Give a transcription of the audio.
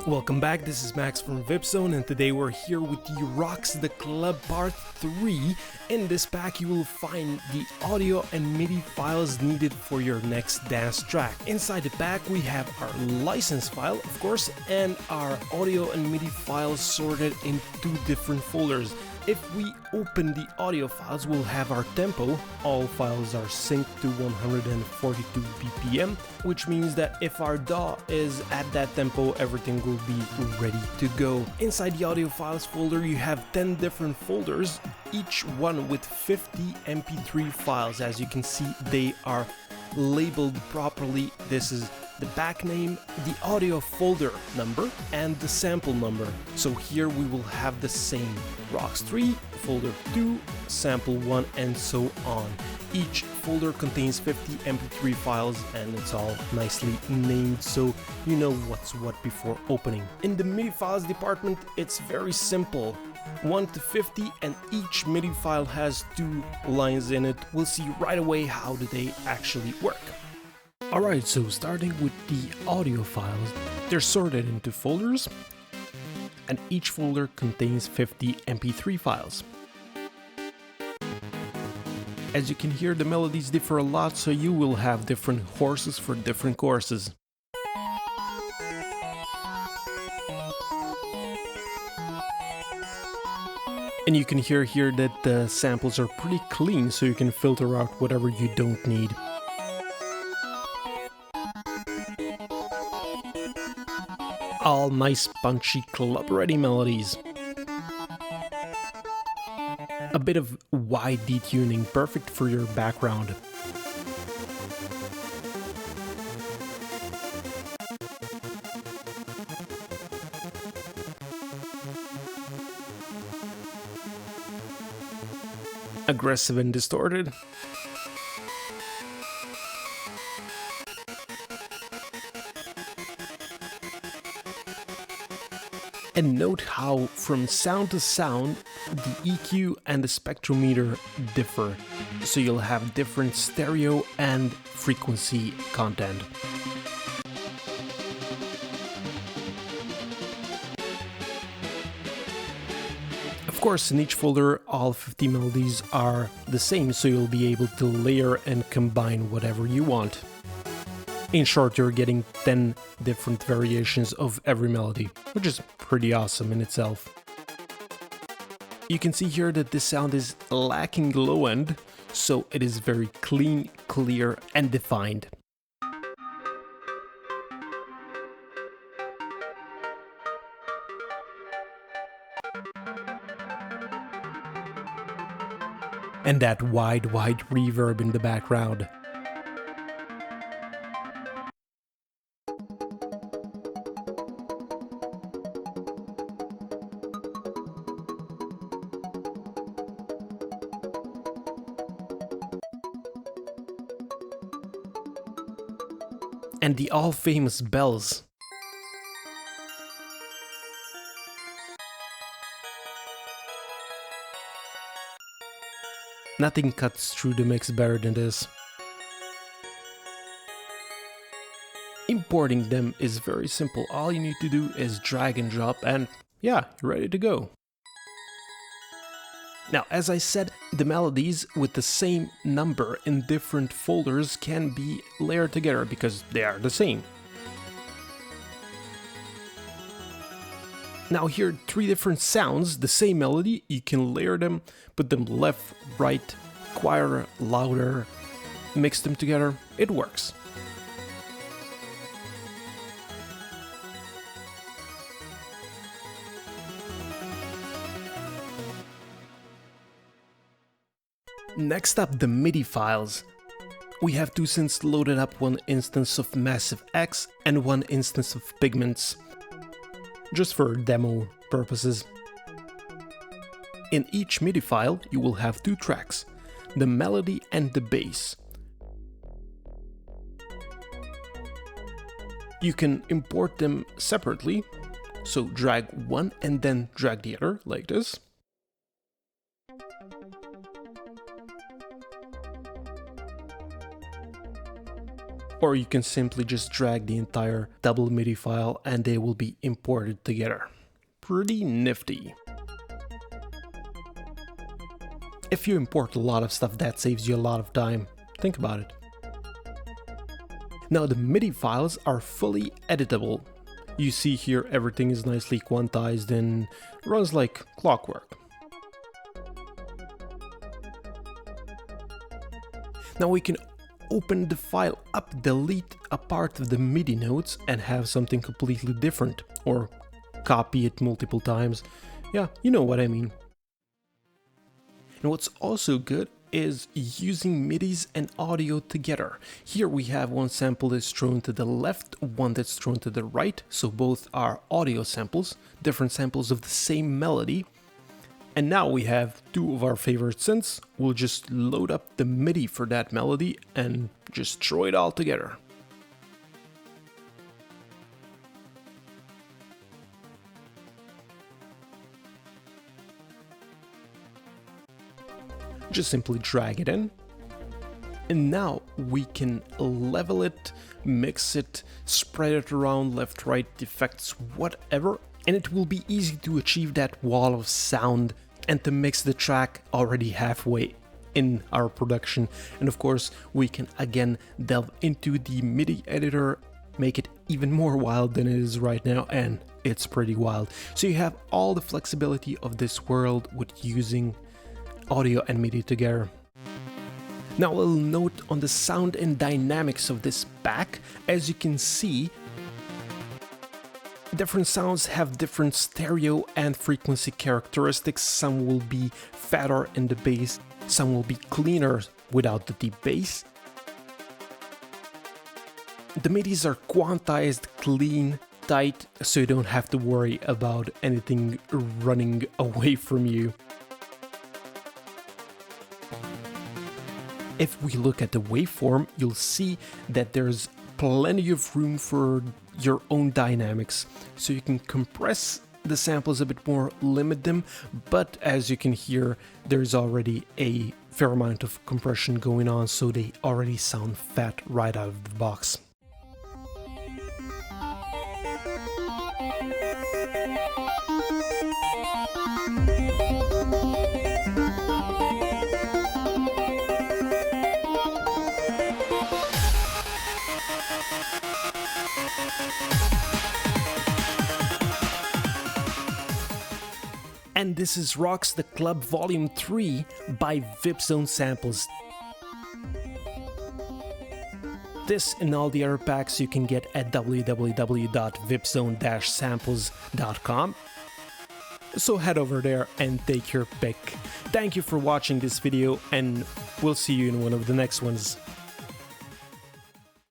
Welcome back, this is Max from VIPZONE, and today we're here with the Roxx The Club Part 3. In this pack you will find the audio and MIDI files needed for your next dance track. Inside the pack we have our license file, of course, and our audio and MIDI files sorted in 2 different folders. If we open the audio files, we'll have our tempo. All files are synced to 142 BPM, which means that if our DAW is at that tempo, everything will be ready to go. Inside the audio files folder, you have 10 different folders, each one with 50 MP3 files. As you can see, they are labeled properly. This is the back name, the audio folder number, and the sample number. So here we will have the same: Roxx 3, folder 2, sample 1, and so on. Each folder contains 50 MP3 files and it's all nicely named so you know what's what before opening. In the MIDI files department, it's very simple. 1 to 50, and each MIDI file has 2 lines in it. We'll see right away how do they actually work. Alright, so starting with the audio files, they're sorted into folders, and each folder contains 50 MP3 files. As you can hear, the melodies differ a lot, so you will have different horses for different courses. And you can hear here that the samples are pretty clean, so you can filter out whatever you don't need. All nice punchy club-ready melodies. A bit of wide detuning, perfect for your background. Aggressive and distorted. And note how from sound to sound the EQ and the spectrometer differ, so you'll have different stereo and frequency content. Of course, in each folder all 50 melodies are the same, so you'll be able to layer and combine whatever you want. In short, you're getting 10 different variations of every melody, which is pretty awesome in itself. You can see here that this sound is lacking low end, so it is very clean, clear, and defined. And that wide reverb in the background. And the all-famous bells. Nothing cuts through the mix better than this. Importing them is very simple. All you need to do is drag and drop, and yeah, you're ready to go. Now, as I said, the melodies with the same number in different folders can be layered together because they are the same. Now here, 3 different sounds, the same melody, you can layer them, put them left, right, quieter, louder, mix them together, it works. Next up, the MIDI files. We have 2 synths loaded up, 1 instance of Massive X and 1 instance of Pigments, just for demo purposes. In each MIDI file you will have 2 tracks, the melody and the bass. You can import them separately, so drag one and then drag the other, like this. or you can simply just drag the entire double MIDI file and they will be imported together. Pretty nifty. If you import a lot of stuff, that saves you a lot of time. Think about it. Now the MIDI files are fully editable. You see here everything is nicely quantized and runs like clockwork. Now we can open the file up, delete a part of the MIDI notes and have something completely different, or copy it multiple times. Yeah, you know what I mean. And what's also good is using MIDIs and audio together. Here we have one sample that's thrown to the left, one that's thrown to the right, so both are audio samples, different samples of the same melody. And now we have two of our favorite synths. We'll just load up the MIDI for that melody and just throw it all together. Just simply drag it in. And now we can level it, mix it, spread it around, left, right, effects, whatever. And it will be easy to achieve that wall of sound and to mix the track already halfway in our production. And of course, we can again delve into the MIDI editor, make it even more wild than it is right now, and it's pretty wild. So you have all the flexibility of this world with using audio and MIDI together. Now a little note on the sound and dynamics of this pack. As you can see, different sounds have different stereo and frequency characteristics. Some will be fatter in the bass, some will be cleaner without the deep bass. The MIDIs are quantized, clean, tight, so you don't have to worry about anything running away from you. If we look at the waveform, you'll see that there's plenty of room for your own dynamics. So you can compress the samples a bit more, limit them, but as you can hear, there's already a fair amount of compression going on, so they already sound fat right out of the box. And this is Roxx the Club Volume 3 by VIPZONE Samples. This and all the other packs you can get at www.vipzone-samples.com. So head over there and take your pick. Thank you for watching this video, and we'll see you in one of the next ones.